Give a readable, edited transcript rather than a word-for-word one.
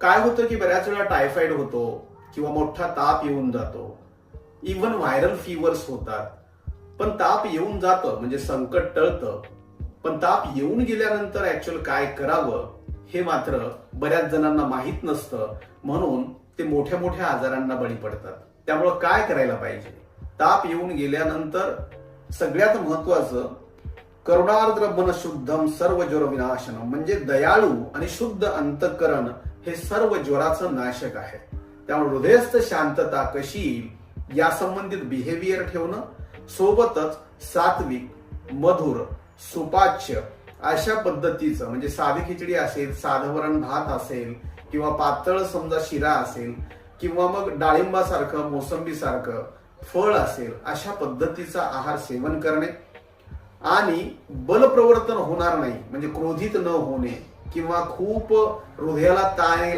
काय होतं की बऱ्याच वेळा टायफॉइड होतो किंवा मोठा ताप येऊन जातो, इव्हन व्हायरल फीवर्स होतात. पण ताप येऊन जातं म्हणजे संकट टळतं, पण ताप येऊन गेल्यानंतर ऍक्च्युअल काय करावं हे मात्र बऱ्याच जणांना माहीत नसतं. म्हणून ते मोठ्या मोठ्या आजारांना बळी पडतात. त्यामुळं काय करायला पाहिजे? ताप येऊन गेल्यानंतर सगळ्यात महत्वाचं, करुणार्द्र मन शुद्धम सर्व ज्वर विनाशनम, म्हणजे दयाळू आणि शुद्ध अंतःकरण हे सर्व ज्वराचं नाशक आहे. त्यामुळे हृदयस्थ शांतता कशी येईल या संबंधित बिहेवियर ठेवणं, सोबतच सात्विक, मधुर, सुपाच्य अशा पद्धतीचं, म्हणजे साधी खिचडी असेल, साधं वरण भात असेल किंवा पातळ समजा शिरा असेल किंवा मग डाळिंबासारखं, मोसंबीसारखं फळ असेल, अशा पद्धतीचा आहार सेवन करणे आणि बलप्रवर्तन होणार नाही, म्हणजे क्रोधित न होणे किंवा खूप हृदयाला ताण